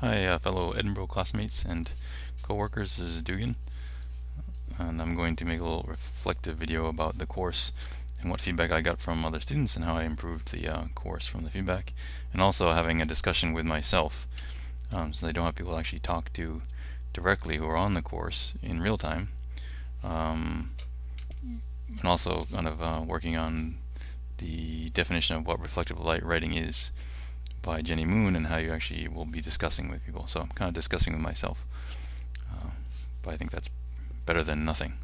Hi, fellow Edinburgh classmates and co-workers. This is Dubhgan, and I'm going to make a little reflective video about the course and what feedback I got from other students and how I improved the course from the feedback, and also having a discussion with myself, since I don't have people to actually talk to directly who are on the course in real time, and also kind of working on the definition of what reflective light writing is by Jenny Moon and how you actually will be discussing with people. So I'm kind of discussing with myself, but I think that's better than nothing.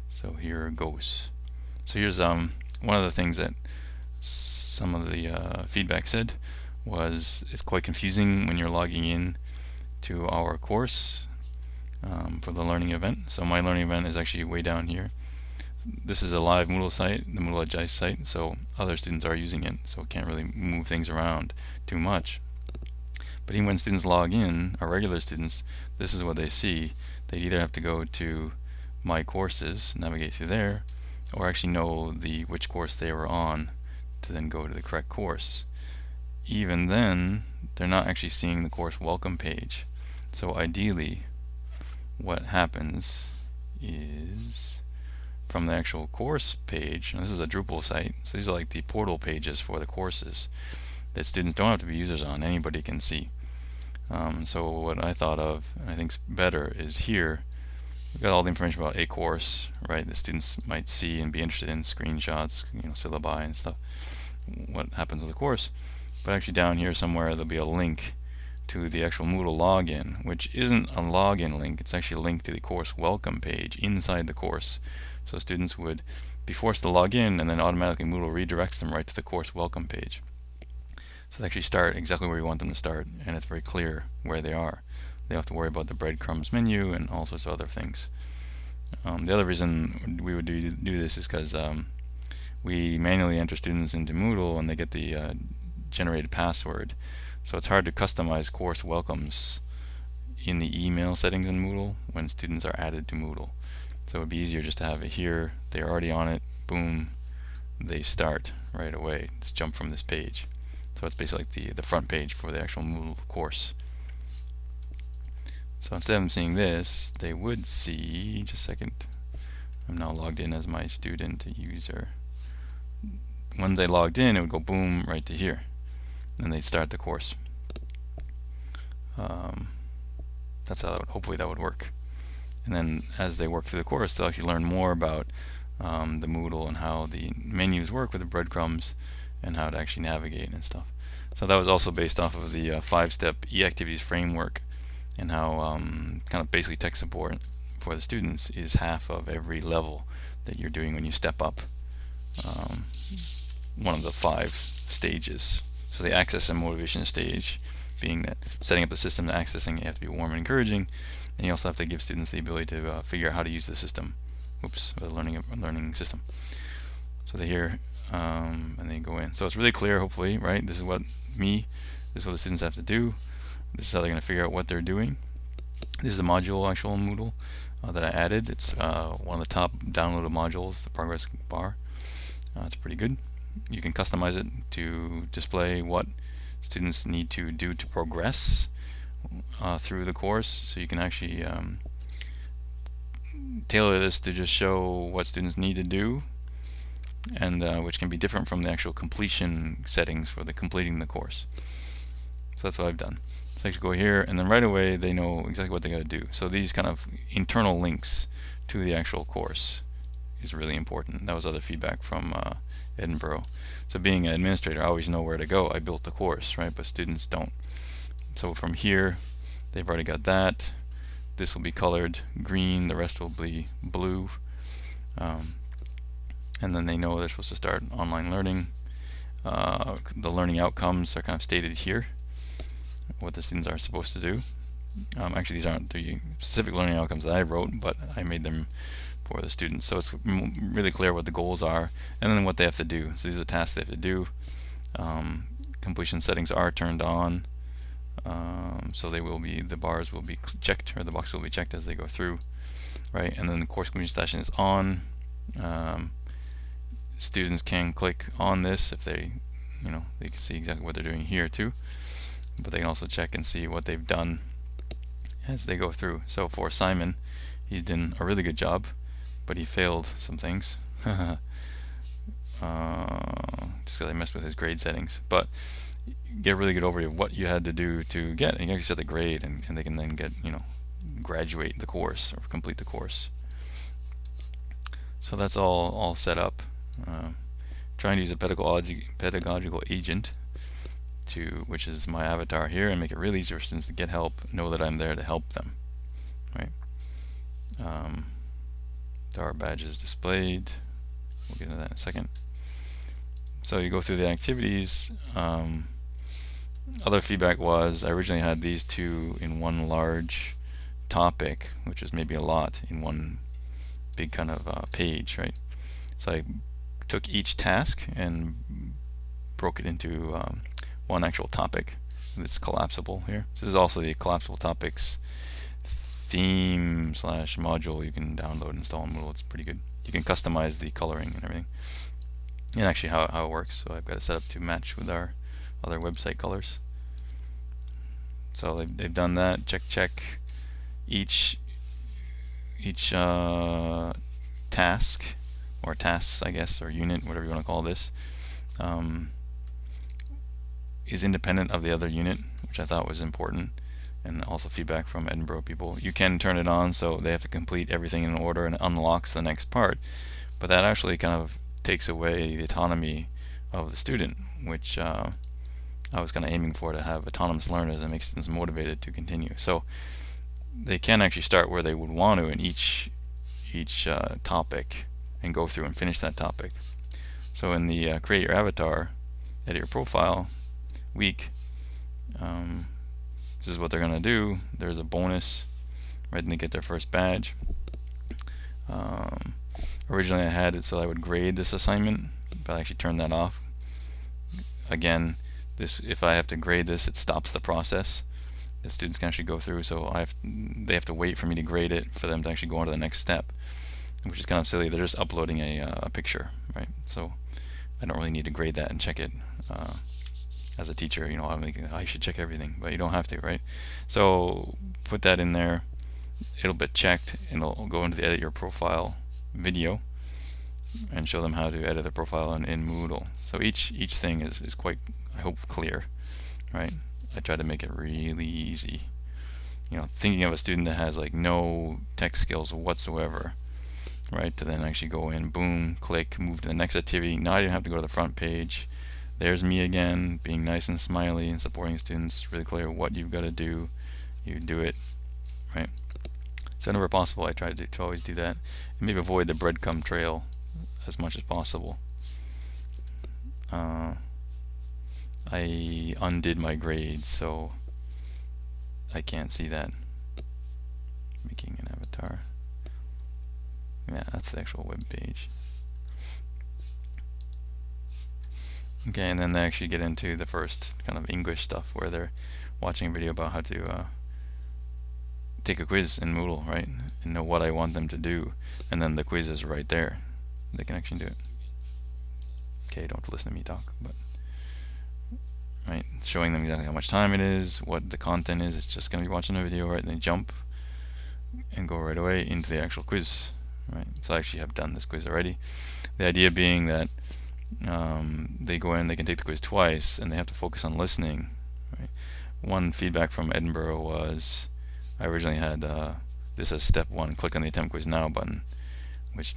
So here goes. So here's one of the things that some of the feedback said was it's quite confusing when you're logging in to our course for the learning event. So my learning event is actually way down here. This is a live Moodle site, the Moodle Adjust site, so other students are using it, so it can't really move things around too much. But even when students log in, our regular students, this is what they see. They either have to go to My Courses, navigate through there, or actually know which course they were on to then go to the correct course. Even then, they're not actually seeing the course welcome page. So ideally, what happens is from the actual course page, and this is a Drupal site, so these are like the portal pages for the courses that students don't have to be users on, anybody can see. So what I thought of, and I think is better, is here we've got all the information about a course, right? The students might see and be interested in screenshots, syllabi and stuff, what happens with the course. But actually down here somewhere there'll be a link to the actual Moodle login, which isn't a login link, it's actually a link to the course welcome page inside the course. So students would be forced to log in, and then automatically Moodle redirects them right to the course welcome page. So they actually start exactly where you want them to start, and it's very clear where they are. They don't have to worry about the breadcrumbs menu and all sorts of other things. The other reason we would do this is because we manually enter students into Moodle and they get the generated password. So it's hard to customize course welcomes in the email settings in Moodle when students are added to Moodle. So it would be easier just to have it here. They're already on it. Boom. They start right away. Let's jump from this page. So it's basically like the front page for the actual Moodle course. So instead of them seeing this, they would see, just a second, I'm now logged in as my student user. When they logged in, it would go boom right to here. And they'd start the course. That's how hopefully that would work. And then as they work through the course, they'll actually learn more about the Moodle and how the menus work with the breadcrumbs and how to actually navigate and stuff. So that was also based off of the 5-step e-activities framework, and how kind of basically tech support for the students is half of every level that you're doing when you step up one of the 5 stages. So the access and motivation stage being that setting up the system, accessing, you have to be warm and encouraging, and you also have to give students the ability to figure out how to use the system. The learning system. So they hear and they go in. So it's really clear, hopefully, right? This is what the students have to do. This is how they're going to figure out what they're doing. This is the module actual Moodle that I added. It's one of the top downloaded modules, the progress bar. It's pretty good. You can customize it to display what students need to do to progress through the course. So you can actually tailor this to just show what students need to do, and which can be different from the actual completion settings for the completing the course. So that's what I've done. So I actually go here, and then right away they know exactly what they got to do. So these kind of internal links to the actual course is really important. That was other feedback from Edinburgh. So being an administrator, I always know where to go. I built the course, right? But students don't. So from here, they've already got that. This will be colored green, the rest will be blue. And then they know they're supposed to start online learning. The learning outcomes are kind of stated here, what the students are supposed to do. Actually, these aren't the specific learning outcomes that I wrote, but I made them for the students. So it's really clear what the goals are, and then what they have to do. So these are the tasks they have to do. Completion settings are turned on. So they will be, the bars will be checked, or the box will be checked as they go through, right? And then the course completion session is on. Students can click on this if they, they can see exactly what they're doing here too. but they can also check and see what they've done as they go through. So for Simon, he's done a really good job, but he failed some things. Just because I messed with his grade settings. But get a really good overview of what you had to do to get, and you can set the grade, and they can then get, graduate the course or complete the course. So that's all set up. Trying to use a pedagogical agent, which is my avatar here, and make it really easy for students to get help, know that I'm there to help them. Right? There are badges displayed. We'll get into that in a second. So you go through the activities. Other feedback was I originally had these two in one large topic, which is maybe a lot in one big kind of page, right? So I took each task and broke it into one actual topic. This collapsible here. So this is also the collapsible topics theme / module you can download and install in Moodle. It's pretty good. You can customize the coloring and everything, and actually how it works. So I've got it set up to match with our other website colors. So they've done that. Check. Each task or tasks, I guess, or unit, whatever you want to call this, is independent of the other unit, which I thought was important. And also feedback from Edinburgh people. You can turn it on so they have to complete everything in order, and it unlocks the next part. But that actually kind of takes away the autonomy of the student, which I was kind of aiming for, to have autonomous learners and make students motivated to continue. So they can actually start where they would want to in each topic and go through and finish that topic. So in the create your avatar, edit your profile week, this is what they're going to do. There's a bonus right when they get their first badge. Originally I had it so I would grade this assignment, but I actually turned that off. Again, if I have to grade this, it stops the process. The students can actually go through, so they have to wait for me to grade it for them to actually go on to the next step, which is kind of silly. They're just uploading a picture, right? So I don't really need to grade that and check it. As a teacher, I'm thinking, I should check everything, but you don't have to, right? So put that in there. It'll be checked, and it'll go into the edit your profile video and show them how to edit their profile in Moodle. So each thing is quite, I hope, clear, right? I try to make it really easy. Thinking of a student that has like no tech skills whatsoever, right? To then actually go in, boom, click, move to the next activity. Now I didn't have to go to the front page. There's me again, being nice and smiley and supporting students. Really clear what you've got to do. You do it, right? So whenever possible, I try to always do that, and maybe avoid the breadcrumb trail as much as possible. I undid my grades, so I can't see that. Making an avatar. Yeah, that's the actual web page. Okay, and then they actually get into the first kind of English stuff, where they're watching a video about how to take a quiz in Moodle, right? And know what I want them to do. And then the quiz is right there. They can actually do it. Okay, don't listen to me talk, but right, showing them exactly how much time it is, what the content is. It's just going to be watching a video, right? And they jump and go right away into the actual quiz, right? So I actually have done this quiz already. The idea being that they go in, they can take the quiz twice, and they have to focus on listening, right? One feedback from Edinburgh was, I originally had this as step 1, click on the attempt quiz now button, which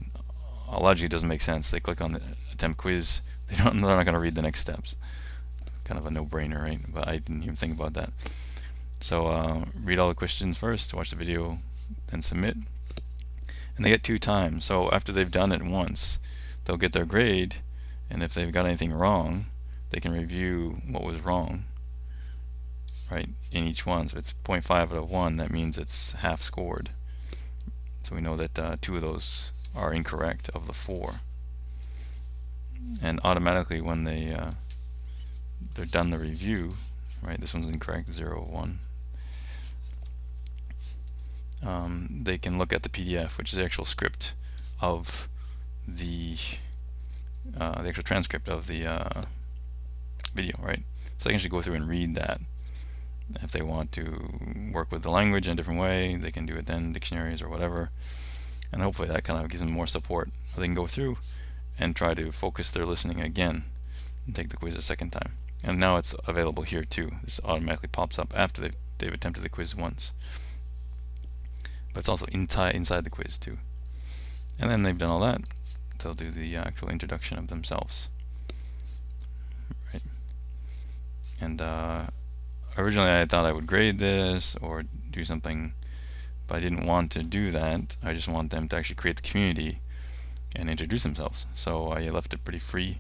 logically doesn't make sense. They click on the attempt quiz, they're not going to read the next steps. Kind of a no-brainer, right? But I didn't even think about that. So read all the questions first, watch the video, then submit. And they get 2 times. So after they've done it once, they'll get their grade, and if they've got anything wrong, they can review what was wrong, right, in each one. So if it's 0.5 out of 1, that means it's half scored. So we know that 2 of those are incorrect of the 4. And automatically when they're done the review, right, this one's incorrect, 0, 1. They can look at the PDF, which is the actual script of the actual transcript of the video, right? So they can actually go through and read that If they want to work with the language in a different way, they can do it then, dictionaries or whatever. And hopefully that kind of gives them more support. They can go through and try to focus their listening again and take the quiz a second time. And now it's available here too. This automatically pops up after they've attempted the quiz once. But it's also inside the quiz too. And then they've done all that, they'll do the actual introduction of themselves. Right. And originally I thought I would grade this or do something, but I didn't want to do that. I just want them to actually create the community and introduce themselves. So I left it pretty free,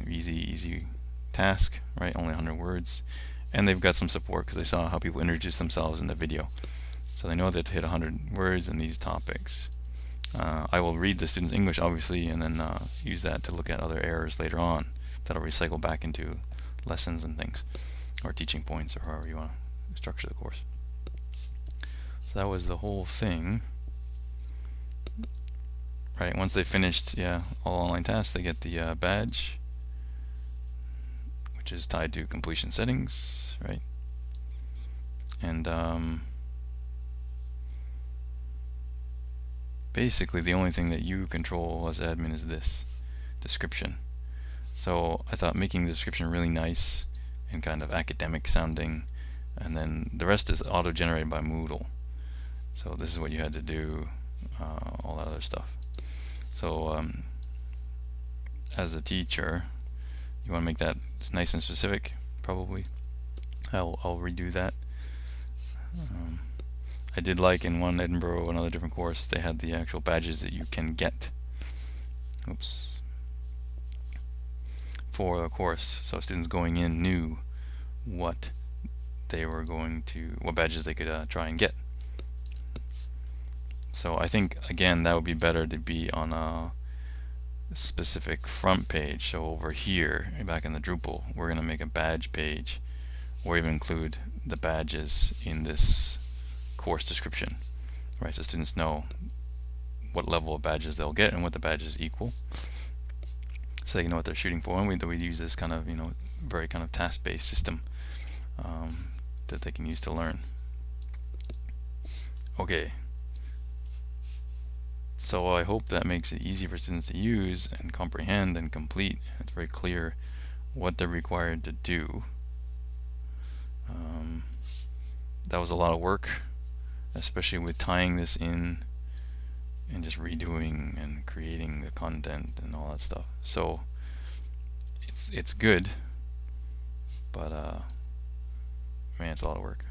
easy task, right? Only 100 words. And they've got some support because they saw how people introduce themselves in the video. So they know that to hit 100 words in these topics. I will read the students' English, obviously, and then use that to look at other errors later on. That'll recycle back into lessons and things, or teaching points, or however you want to structure the course. So that was the whole thing. Right, once they finished, all online tasks, they get the badge, which is tied to completion settings, right? And basically the only thing that you control as admin is this description. So I thought making the description really nice and kind of academic sounding, and then the rest is auto-generated by Moodle. So this is what you had to do, all that other stuff. So as a teacher, you want to make that nice and specific, probably. I'll redo that. I did like in one Edinburgh, another different course, they had the actual badges that you can get. Oops. For a course, so students going in knew what they were going to, what badges they could try and get. So I think again that would be better to be on a specific front page. So over here, back in the Drupal, we're going to make a badge page, or even include the badges in this course description, right? So students know what level of badges they'll get and what the badges equal, so they can know what they're shooting for. And we use this kind of very kind of task-based system that they can use to learn. Okay. So I hope that makes it easy for students to use and comprehend and complete. It's very clear what they're required to do. That was a lot of work, especially with tying this in and just redoing and creating the content and all that stuff. So it's good, but man, it's a lot of work.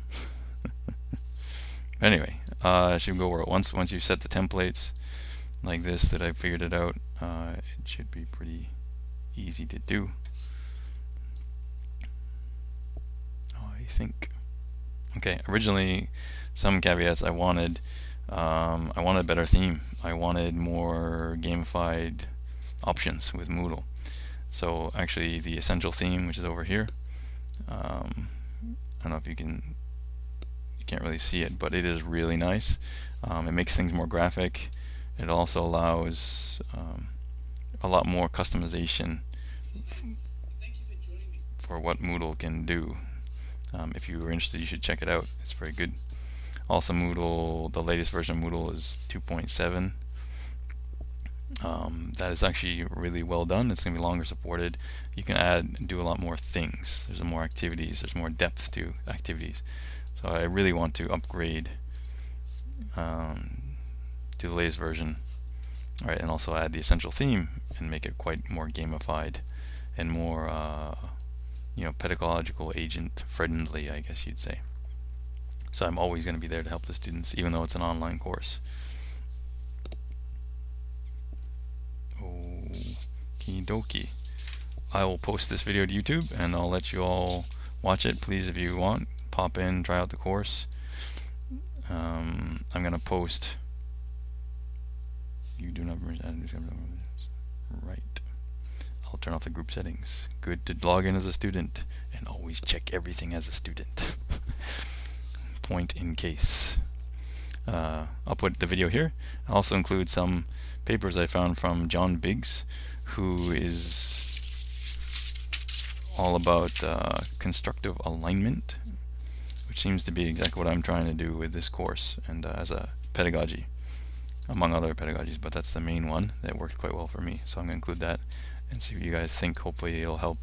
Anyway, it should go once you set the templates like this that I figured it out, it should be pretty easy to do, I think. Okay, originally some caveats I wanted a better theme. I wanted more gamified options with Moodle. So actually the essential theme, which is over here, I don't know if you can't really see it, but it is really nice. It makes things more graphic. It also allows a lot more customization for what Moodle can do. If you were interested, you should check it out. It's very good. Also, Moodle, the latest version of Moodle is 2.7. That is actually really well done. It's going to be longer supported. You can add and do a lot more things. There's more activities. There's more depth to activities. So I really want to upgrade to the latest version. All right, and also add the essential theme and make it quite more gamified and more, pedagogical agent friendly, I guess you'd say. So I'm always going to be there to help the students, even though it's an online course. Okie dokie. I will post this video to YouTube and I'll let you all watch it. Please, if you want, pop in, try out the course. I'm going to post. You do not right. I'll turn off the group settings. Good to log in as a student and always check everything as a student. Point in case. I'll put the video here. I'll also include some papers I found from John Biggs, who is all about constructive alignment. which seems to be exactly what I'm trying to do with this course and as a pedagogy, among other pedagogies, but that's the main one that worked quite well for me. So I'm going to include that and see what you guys think. Hopefully it'll help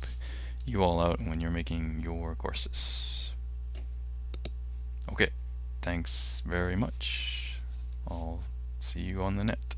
you all out when you're making your courses. Okay, thanks very much. I'll see you on the net.